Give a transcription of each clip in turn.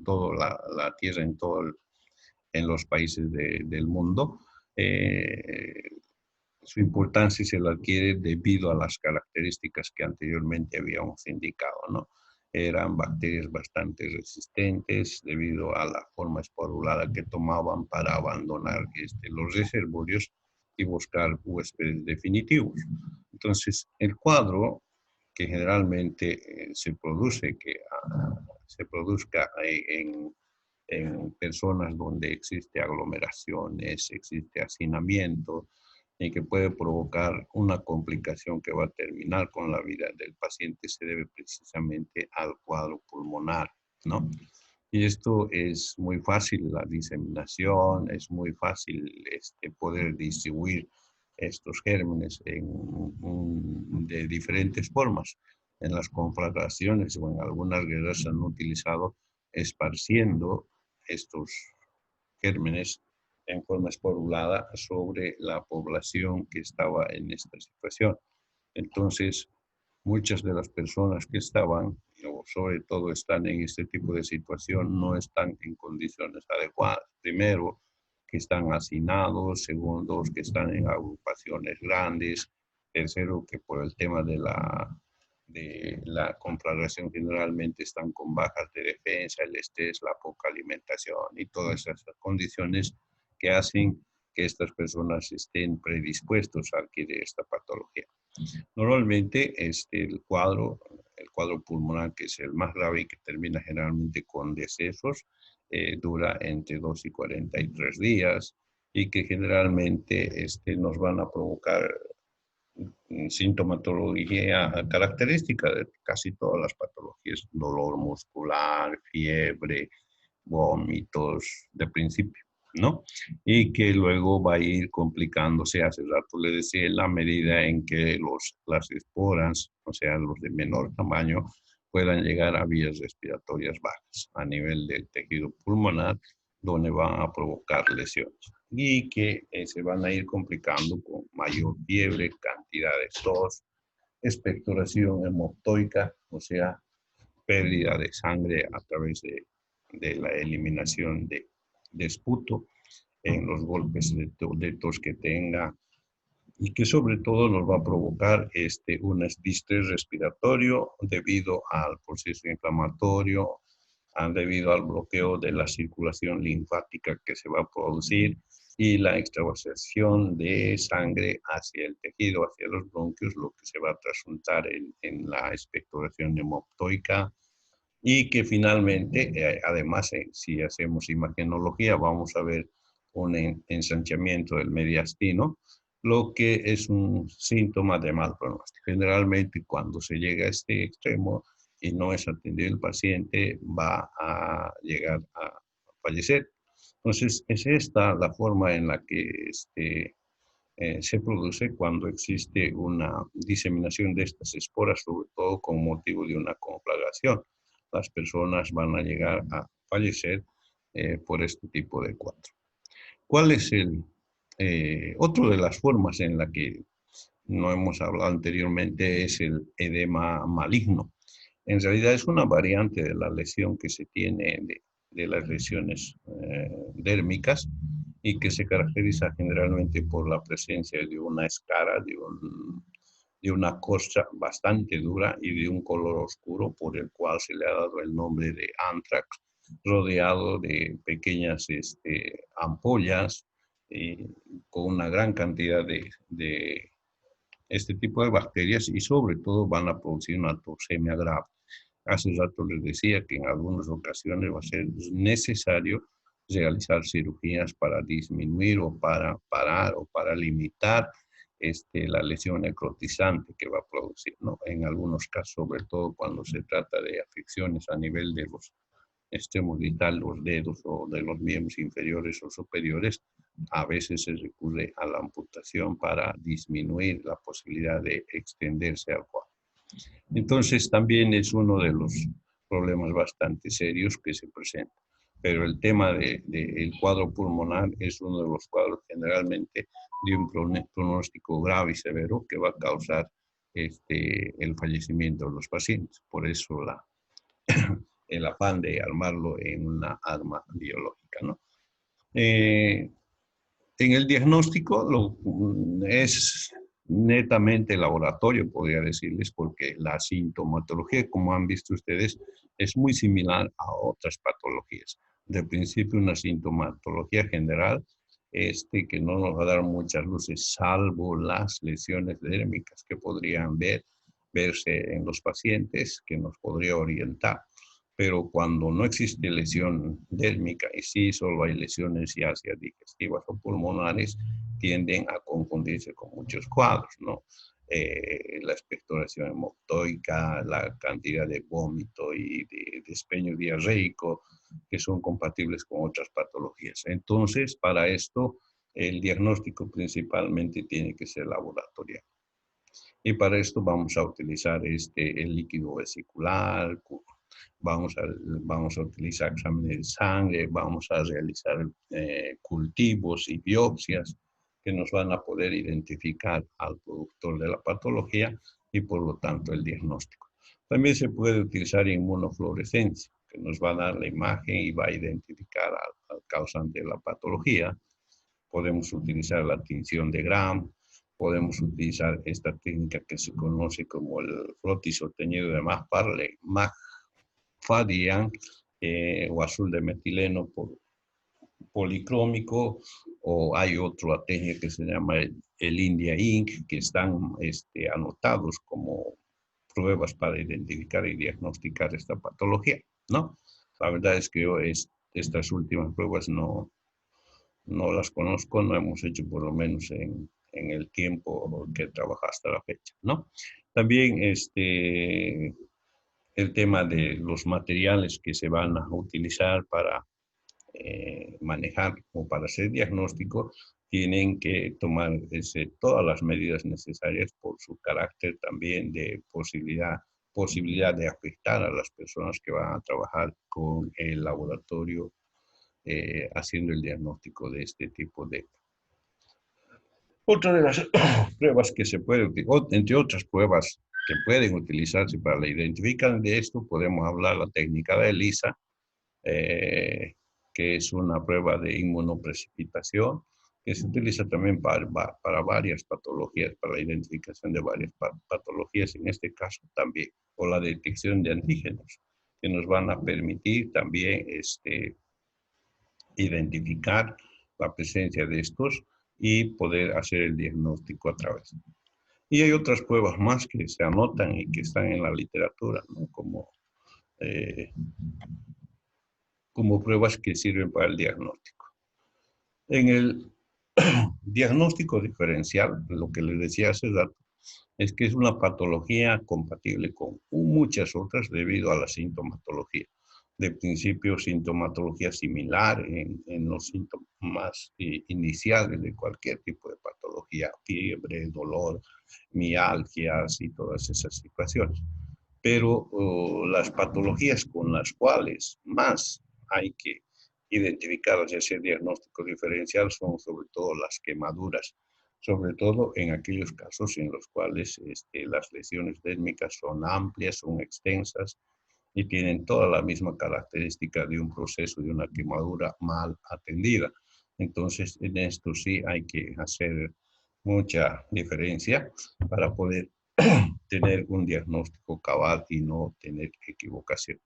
en toda la tierra, en los países del mundo. Eh, Su importancia se la adquiere debido a las características que anteriormente habíamos indicado, ¿no? Eran bacterias bastante resistentes debido a la forma esporulada que tomaban para abandonar los reservorios y buscar huéspedes definitivos. Entonces, el cuadro que generalmente se produzca en personas donde existe aglomeraciones, existe hacinamiento, y que puede provocar una complicación que va a terminar con la vida del paciente, se debe precisamente al cuadro pulmonar, ¿no? Y esto es muy fácil, la diseminación, es muy fácil poder distribuir estos gérmenes de diferentes formas. En las conflagraciones o en algunas guerras se han utilizado esparciendo estos gérmenes en forma esporulada sobre la población que estaba en esta situación. Entonces, muchas de las personas que estaban, o sobre todo están en este tipo de situación, no están en condiciones adecuadas. Primero, que están hacinados. Segundo, que están en agrupaciones grandes. Tercero, que por el tema de la conflagración generalmente están con bajas de defensa, el estrés, la poca alimentación y todas esas condiciones que hacen que estas personas estén predispuestos a adquirir esta patología. Normalmente el cuadro pulmonar, que es el más grave y que termina generalmente con decesos, dura entre 2 y 43 días y que generalmente nos van a provocar sintomatología característica de casi todas las patologías: dolor muscular, fiebre, vómitos de principio, ¿no? Y que luego va a ir complicándose, hace rato le decía, en la medida en que las esporas, o sea, los de menor tamaño, puedan llegar a vías respiratorias bajas a nivel del tejido pulmonar, donde van a provocar lesiones y que se van a ir complicando con mayor fiebre, cantidad de tos, expectoración hemoptoica, o sea, pérdida de sangre a través de la eliminación de esputo en los golpes de tos que tenga, y que sobre todo nos va a provocar un distrés respiratorio debido al proceso inflamatorio, debido al bloqueo de la circulación linfática que se va a producir y la extravasación de sangre hacia el tejido, hacia los bronquios, lo que se va a trasuntar en la expectoración hemoptoica, y que finalmente, además, si hacemos imagenología, vamos a ver un ensanchamiento del mediastino, lo que es un síntoma de mal pronóstico. Generalmente, cuando se llega a este extremo y no es atendido el paciente, va a llegar a fallecer. Entonces, es esta la forma en la que se produce cuando existe una diseminación de estas esporas, sobre todo con motivo de una conflagración. Las personas van a llegar a fallecer por este tipo de cuadro. ¿Cuál es otro de las formas en la que no hemos hablado anteriormente? Es el edema maligno. En realidad es una variante de la lesión que se tiene de las lesiones dérmicas, y que se caracteriza generalmente por la presencia de una escara, de una costra bastante dura y de un color oscuro, por el cual se le ha dado el nombre de anthrax, rodeado de pequeñas ampollas con una gran cantidad de este tipo de bacterias, y sobre todo van a producir una toxemia grave. Hace rato les decía que en algunas ocasiones va a ser necesario realizar cirugías para disminuir o para parar o para limitar la lesión necrotizante que va a producir, ¿no? En algunos casos, sobre todo cuando se trata de afecciones a nivel de los extremos vitales, los dedos o de los miembros inferiores o superiores, a veces se recurre a la amputación para disminuir la posibilidad de extenderse al cuadro. Entonces, también es uno de los problemas bastante serios que se presentan. Pero el tema del cuadro pulmonar es uno de los cuadros generalmente de un pronóstico grave y severo, que va a causar el fallecimiento de los pacientes. Por eso el afán de armarlo en una arma biológica, ¿no? En el diagnóstico es netamente laboratorio, podría decirles, porque la sintomatología, como han visto ustedes, es muy similar a otras patologías. De principio, una sintomatología general, que no nos va a dar muchas luces, salvo las lesiones dérmicas que podrían verse en los pacientes, que nos podría orientar. Pero cuando no existe lesión dérmica y sí solo hay lesiones ya sea digestivas o pulmonares, tienden a confundirse con muchos cuadros, ¿no? La expectoración hemoptoica, la cantidad de vómito y de despeño diarreico, que son compatibles con otras patologías. Entonces, para esto, el diagnóstico principalmente tiene que ser laboratorial. Y para esto vamos a utilizar el líquido vesicular, vamos a utilizar exámenes de sangre, vamos a realizar cultivos y biopsias que nos van a poder identificar al productor de la patología y por lo tanto el diagnóstico. También se puede utilizar inmunofluorescencia, que nos va a dar la imagen y va a identificar al causante de la patología. Podemos utilizar la tinción de Gram, podemos utilizar esta técnica que se conoce como el frotis o teñido de Magfadian o azul de metileno policrómico, o hay otra técnica que se llama el India Ink, que están anotados como pruebas para identificar y diagnosticar esta patología, ¿no? La verdad es que yo estas últimas pruebas no las conozco, no hemos hecho por lo menos en el tiempo que trabaja hasta la fecha, ¿no? También el tema de los materiales que se van a utilizar para manejar o para hacer diagnóstico, tienen que tomar todas las medidas necesarias por su carácter también de posibilidad de afectar a las personas que van a trabajar con el laboratorio haciendo el diagnóstico de este tipo de... Otra de las pruebas que se puede utilizar, entre otras pruebas que pueden utilizarse para la identificación de esto, podemos hablar la técnica de ELISA, que es una prueba de inmunoprecipitación, que se utiliza también para varias patologías, para la identificación de varias patologías, en este caso también, o la detección de antígenos, que nos van a permitir también identificar la presencia de estos y poder hacer el diagnóstico a través. Y hay otras pruebas más que se anotan y que están en la literatura, ¿no? Como pruebas que sirven para el diagnóstico. En el diagnóstico diferencial, lo que les decía hace rato, es que es una patología compatible con muchas otras debido a la sintomatología. De principio, sintomatología similar en los síntomas iniciales de cualquier tipo de patología, fiebre, dolor, mialgias y todas esas situaciones. Pero las patologías con las cuales más hay que identificar y hacer diagnóstico diferencial son sobre todo las quemaduras, sobre todo en aquellos casos en los cuales las lesiones dérmicas son amplias, son extensas y tienen toda la misma característica de un proceso de una quemadura mal atendida. Entonces, en esto sí hay que hacer mucha diferencia para poder tener un diagnóstico cabal y no tener equivocación.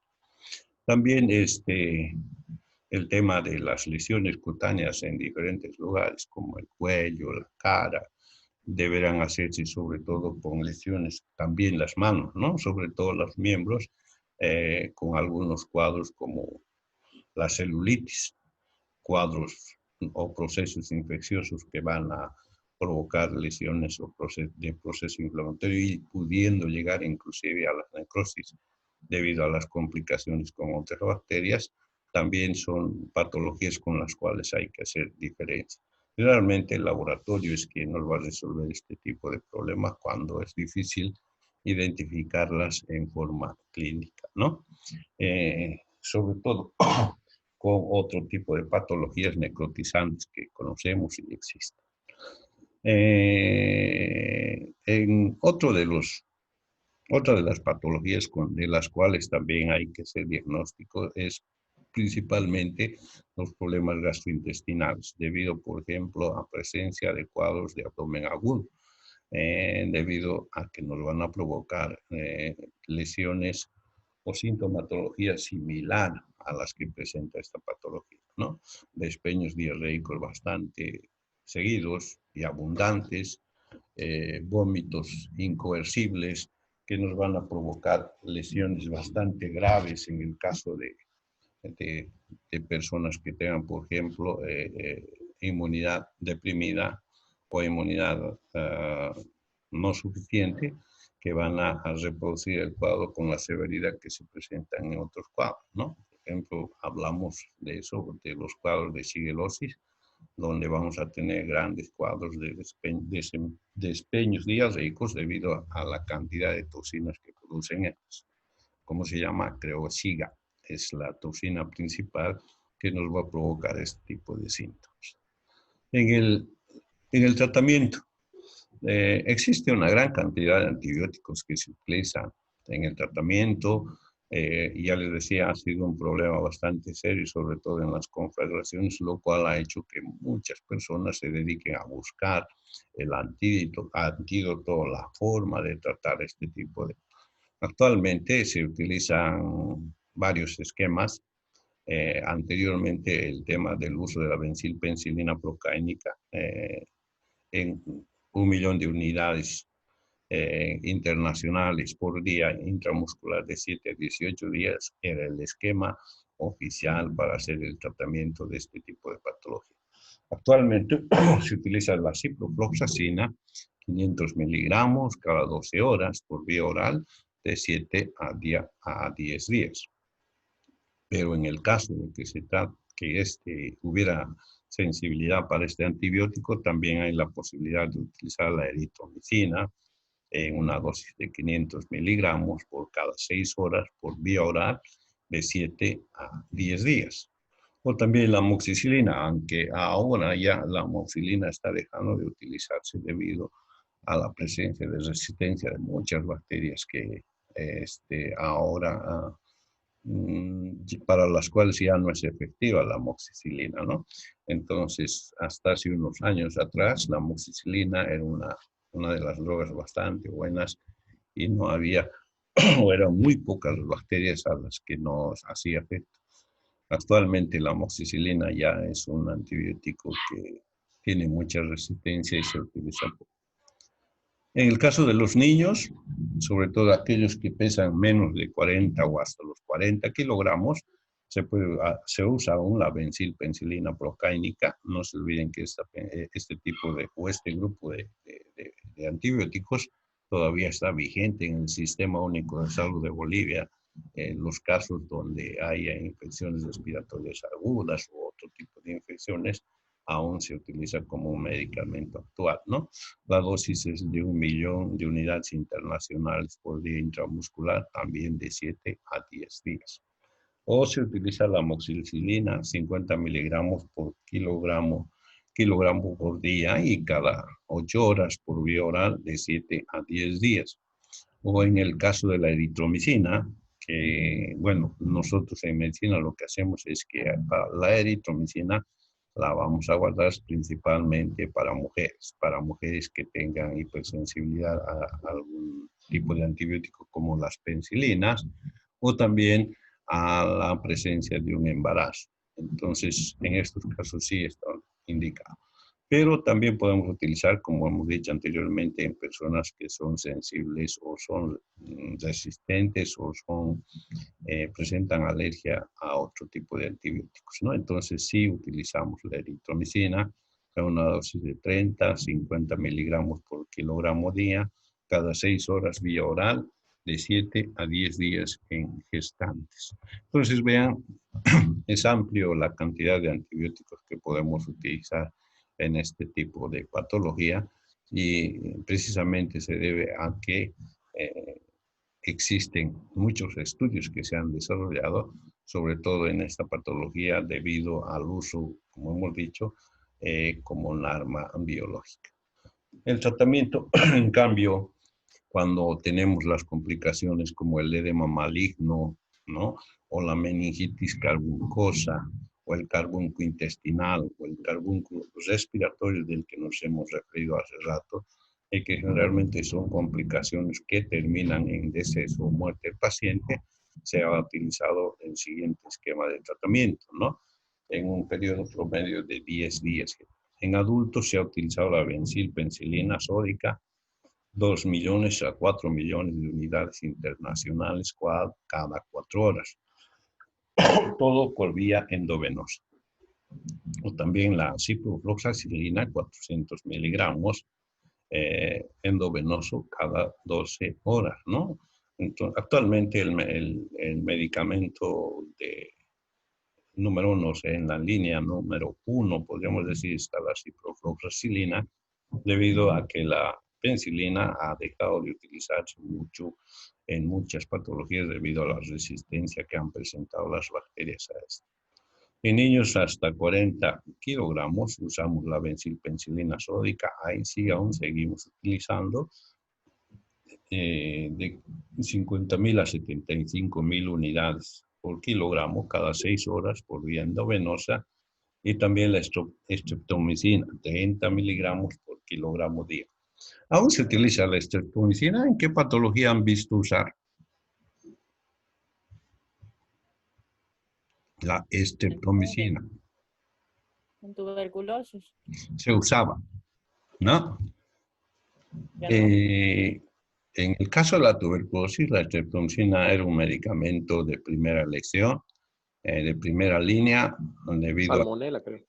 También el tema de las lesiones cutáneas en diferentes lugares, como el cuello, la cara, deberán hacerse sobre todo con lesiones, también las manos, ¿no? Sobre todo los miembros, con algunos cuadros como la celulitis, cuadros o procesos infecciosos que van a provocar lesiones o de proceso inflamatorio y pudiendo llegar inclusive a la necrosis debido a las complicaciones con otras bacterias, también son patologías con las cuales hay que hacer diferencia. Realmente el laboratorio es quien nos va a resolver este tipo de problemas cuando es difícil identificarlas en forma clínica, ¿no? Sobre todo con otro tipo de patologías necrotizantes que conocemos y existen. En otro de los Otra de las patologías de las cuales también hay que hacer diagnóstico es principalmente los problemas gastrointestinales, debido, por ejemplo, a presencia de cuadros de abdomen agudo, debido a que nos van a provocar lesiones o sintomatología similar a las que presenta esta patología, ¿no? Despeños diarreicos bastante seguidos y abundantes, vómitos incoercibles que nos van a provocar lesiones bastante graves en el caso de, de personas que tengan, por ejemplo, inmunidad deprimida o inmunidad no suficiente, que van a reproducir el cuadro con la severidad que se presenta en otros cuadros, ¿no? Por ejemplo, hablamos de eso, de los cuadros de shigellosis, donde vamos a tener grandes cuadros de despeños diarreicos debido a la cantidad de toxinas que producen ellos. ¿Cómo se llama? Creo SIGA. Es la toxina principal que nos va a provocar este tipo de síntomas. En el tratamiento, existe una gran cantidad de antibióticos que se utilizan en el tratamiento. Ya les decía, ha sido un problema bastante serio, sobre todo en las confederaciones, lo cual ha hecho que muchas personas se dediquen a buscar el antídoto, la forma de tratar este tipo de... Actualmente se utilizan varios esquemas. Anteriormente el tema del uso de la bencilpenicilina procaínica en 1 millón de unidades internacionales por día intramuscular de 7 a 18 días era el esquema oficial para hacer el tratamiento de este tipo de patología. Actualmente se utiliza la ciprofloxacina, 500 miligramos cada 12 horas por vía oral de 7 a 10 días. Pero en el caso de que se trate que hubiera sensibilidad para este antibiótico, también hay la posibilidad de utilizar la eritromicina en una dosis de 500 miligramos por cada 6 horas por vía oral de 7 a 10 días. O también la amoxicilina, aunque ahora ya la amoxicilina está dejando de utilizarse debido a la presencia de resistencia de muchas bacterias que ahora para las cuales ya no es efectiva la amoxicilina, ¿no? Entonces, hasta hace unos años atrás, la amoxicilina era una de las drogas bastante buenas y no había, o eran muy pocas las bacterias a las que nos hacía efecto. Actualmente la amoxicilina ya es un antibiótico que tiene mucha resistencia y se utiliza poco. En el caso de los niños, sobre todo aquellos que pesan menos de 40 o hasta los 40 kilogramos, se usa aún la bencilpenicilina procaínica. No se olviden que este tipo o este grupo de antibióticos todavía está vigente en el Sistema Único de Salud de Bolivia. En los casos donde haya infecciones respiratorias agudas u otro tipo de infecciones, aún se utiliza como un medicamento actual, ¿no? La dosis es de 1 millón de unidades internacionales por día intramuscular, también de 7 a 10 días. O se utiliza la amoxicilina, 50 miligramos por kilogramo por día y cada 8 horas por vía oral de 7 a 10 días. O en el caso de la eritromicina, que, bueno, nosotros en medicina lo que hacemos es que para la eritromicina la vamos a guardar principalmente para mujeres que tengan hipersensibilidad a algún tipo de antibiótico como las penicilinas o también a la presencia de un embarazo. Entonces, en estos casos sí está indicado. Pero también podemos utilizar, como hemos dicho anteriormente, en personas que son sensibles o son resistentes o presentan alergia a otro tipo de antibióticos, ¿no? Entonces sí utilizamos la eritromicina en una dosis de 30, 50 miligramos por kilogramo día, cada 6 horas vía oral, de 7 a 10 días en gestantes. Entonces vean, es amplio la cantidad de antibióticos que podemos utilizar en este tipo de patología y precisamente se debe a que existen muchos estudios que se han desarrollado, sobre todo en esta patología debido al uso, como hemos dicho, como un arma biológica. El tratamiento, en cambio, cuando tenemos las complicaciones como el edema maligno, ¿no? O la meningitis carbuncosa, o el carbunco intestinal, o el carbunco respiratorio del que nos hemos referido hace rato, y que generalmente son complicaciones que terminan en deceso o muerte del paciente, se ha utilizado el siguiente esquema de tratamiento, ¿no? En un periodo promedio de 10 días. En adultos se ha utilizado la bencilpenicilina sódica, 2 millones a 4 millones de unidades internacionales cada 4 horas, todo por vía endovenosa. O también la ciprofloxacilina, 400 miligramos, endovenoso cada 12 horas, ¿no? Entonces, actualmente el medicamento de número 1, o sea, en la línea número 1, podríamos decir, está la ciprofloxacilina, debido a que la penicilina ha dejado de utilizarse mucho en muchas patologías debido a la resistencia que han presentado las bacterias a esto. En niños hasta 40 kilogramos usamos la bencilpenicilina sódica, ahí sí aún seguimos utilizando de 50.000 a 75.000 unidades por kilogramo cada 6 horas por vía endovenosa, y también la streptomicina, 30 miligramos por kilogramo día. ¿Aún se utiliza la streptomicina? ¿En qué patología han visto usar la streptomicina? En tuberculosis. Se usaba, ¿no? Ya no. En el caso de la tuberculosis, la streptomicina era un medicamento de primera elección, de primera línea, debido a Salmonella, creo.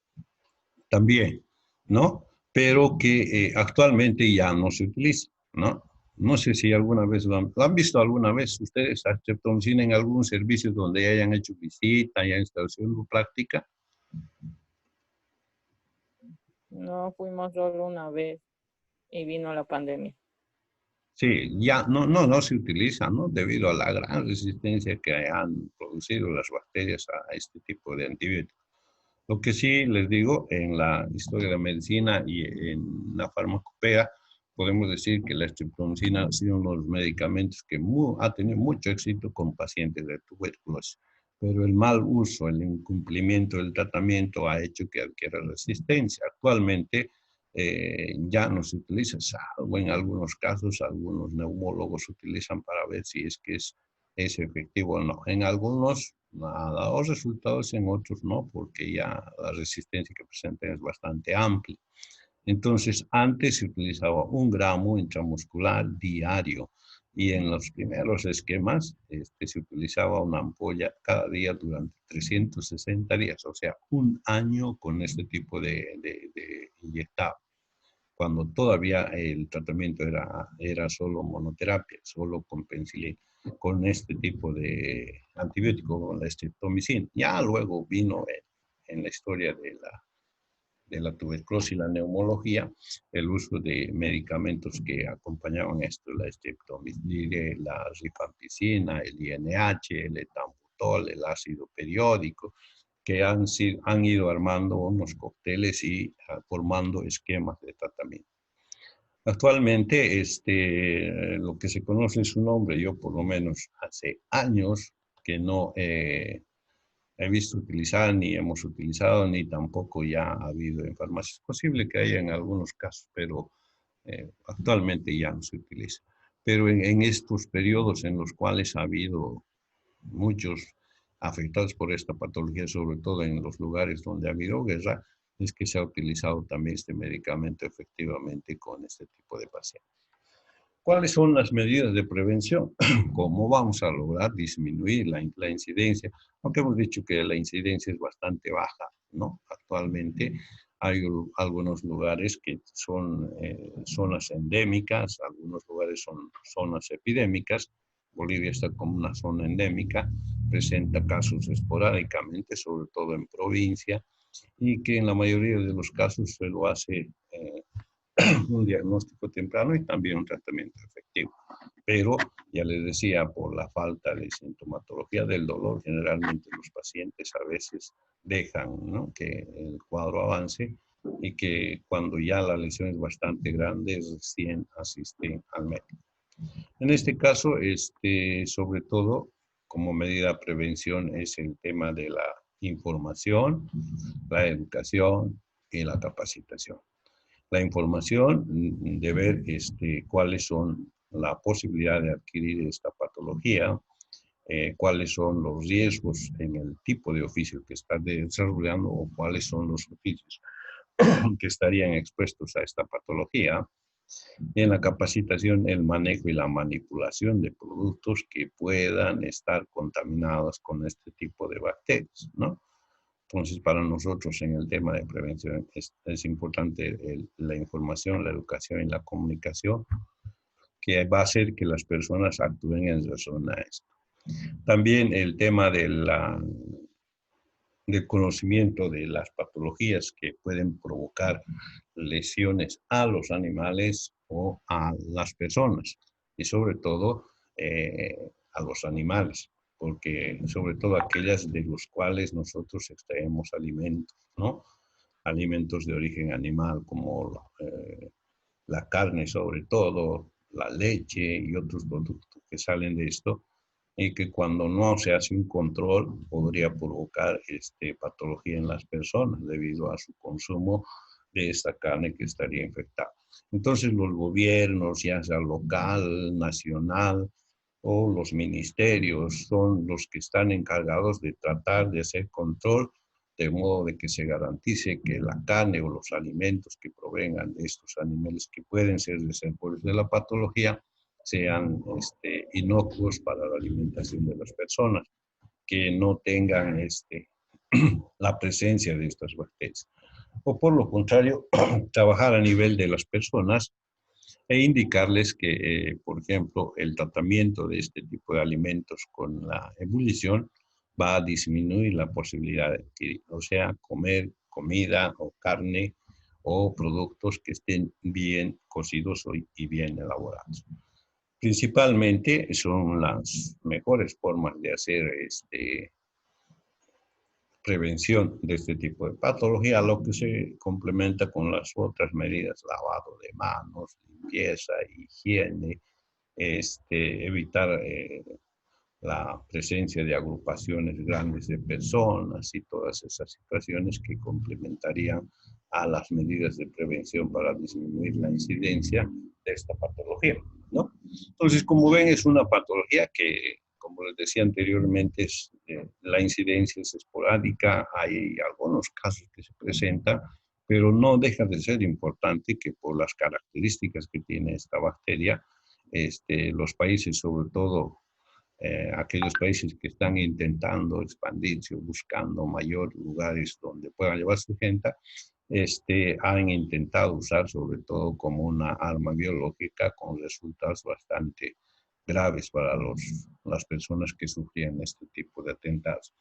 también, ¿no? Pero que actualmente ya no se utiliza, ¿no? No sé si alguna vez lo han visto alguna vez ustedes, a streptomicina en algún servicio donde hayan hecho visita, hayan estado haciendo práctica. No fuimos solo una vez y vino la pandemia. Sí, ya no se utiliza, ¿no? Debido a la gran resistencia que han producido las bacterias a este tipo de antibióticos. Lo que sí les digo, en la historia de la medicina y en la farmacopea, podemos decir que la streptomicina ha sido uno de los medicamentos que ha tenido mucho éxito con pacientes de tuberculosis. Pero el mal uso, el incumplimiento del tratamiento ha hecho que adquiera resistencia. Actualmente ya no se utiliza, salvo en algunos casos, algunos neumólogos utilizan para ver si es que es efectivo o no. En algunos ha dado resultados, en otros no, porque ya la resistencia que presentan es bastante amplia. Entonces, antes se utilizaba 1 gramo intramuscular diario, y en los primeros esquemas se utilizaba una ampolla cada día durante 360 días, o sea, 1 año con este tipo de inyectado, cuando todavía el tratamiento era solo monoterapia, solo con penicilina, con este tipo de antibiótico, con la streptomicina. Ya luego vino en la historia de la tuberculosis y la neumología el uso de medicamentos que acompañaban esto, la streptomicina, la rifampicina, el INH, el etambutol, el ácido periódico, que han ido armando unos cócteles y formando esquemas de tratamiento. Actualmente, lo que se conoce es su nombre. Yo por lo menos hace años que no he visto utilizar, ni hemos utilizado, ni tampoco ya ha habido en farmacias. Es posible que haya en algunos casos, pero actualmente ya no se utiliza. Pero en estos periodos en los cuales ha habido muchos afectados por esta patología, sobre todo en los lugares donde ha habido guerra, es que se ha utilizado también este medicamento efectivamente con este tipo de pacientes. ¿Cuáles son las medidas de prevención? ¿Cómo vamos a lograr disminuir la incidencia? Aunque hemos dicho que la incidencia es bastante baja, ¿no? Actualmente hay algunos lugares que son zonas endémicas, algunos lugares son zonas epidémicas. Bolivia está como una zona endémica, presenta casos esporádicamente, sobre todo en provincia, y que en la mayoría de los casos se lo hace un diagnóstico temprano y también un tratamiento efectivo. Pero, ya les decía, por la falta de sintomatología del dolor, generalmente los pacientes a veces dejan, ¿no?, que el cuadro avance, y que cuando ya la lesión es bastante grande, recién asisten al médico. En este caso, sobre todo, como medida de prevención es el tema de la información, la educación y la capacitación. La información de ver cuáles son la posibilidad de adquirir esta patología, cuáles son los riesgos en el tipo de oficio que está desarrollando o cuáles son los oficios que estarían expuestos a esta patología. En la capacitación, el manejo y la manipulación de productos que puedan estar contaminados con este tipo de bacterias, ¿no? Entonces, para nosotros en el tema de prevención es importante la información, la educación y la comunicación, que va a hacer que las personas actúen en relación a esto. También el tema del conocimiento de las patologías que pueden provocar lesiones a los animales o a las personas, y sobre todo a los animales, porque sobre todo aquellas de los cuales nosotros extraemos alimentos, ¿no? Alimentos de origen animal como la carne sobre todo, la leche y otros productos que salen de esto, y que cuando no se hace un control podría provocar patología en las personas debido a su consumo de esta carne que estaría infectada. Entonces los gobiernos, ya sea local, nacional o los ministerios, son los que están encargados de tratar de hacer control de modo de que se garantice que la carne o los alimentos que provengan de estos animales que pueden ser reservorios de la patología sean inocuos para la alimentación de las personas, que no tengan la presencia de estas bacterias. O por lo contrario, trabajar a nivel de las personas e indicarles que, por ejemplo, el tratamiento de este tipo de alimentos con la ebullición va a disminuir la posibilidad de adquirir, o sea, comer comida o carne o productos que estén bien cocidos y bien elaborados. Principalmente son las mejores formas de hacer prevención de este tipo de patología, lo que se complementa con las otras medidas, lavado de manos, limpieza, higiene, evitar la presencia de agrupaciones grandes de personas y todas esas situaciones que complementarían a las medidas de prevención para disminuir la incidencia de esta patología, ¿no? Entonces, como ven, es una patología que, como les decía anteriormente, la incidencia es esporádica, hay algunos casos que se presentan, pero no deja de ser importante que por las características que tiene esta bacteria, los países, sobre todo aquellos países que están intentando expandirse o buscando mayores lugares donde puedan llevar su gente, han intentado usar sobre todo como una arma biológica con resultados bastante graves para las personas que sufrían este tipo de atentados.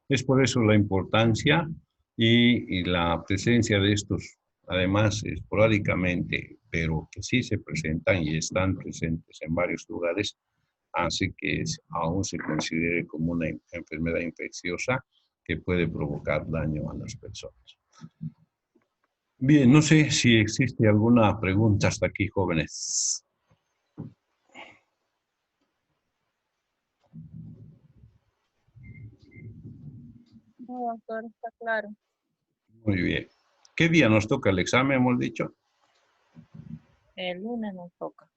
Es por eso la importancia y la presencia de estos, además esporádicamente, pero que sí se presentan y están presentes en varios lugares, hace que aún se considere como una enfermedad infecciosa que puede provocar daño a las personas. Bien, no sé si existe alguna pregunta hasta aquí, jóvenes. No, doctor, está claro. Muy bien. ¿Qué día nos toca el examen, hemos dicho? El lunes nos toca.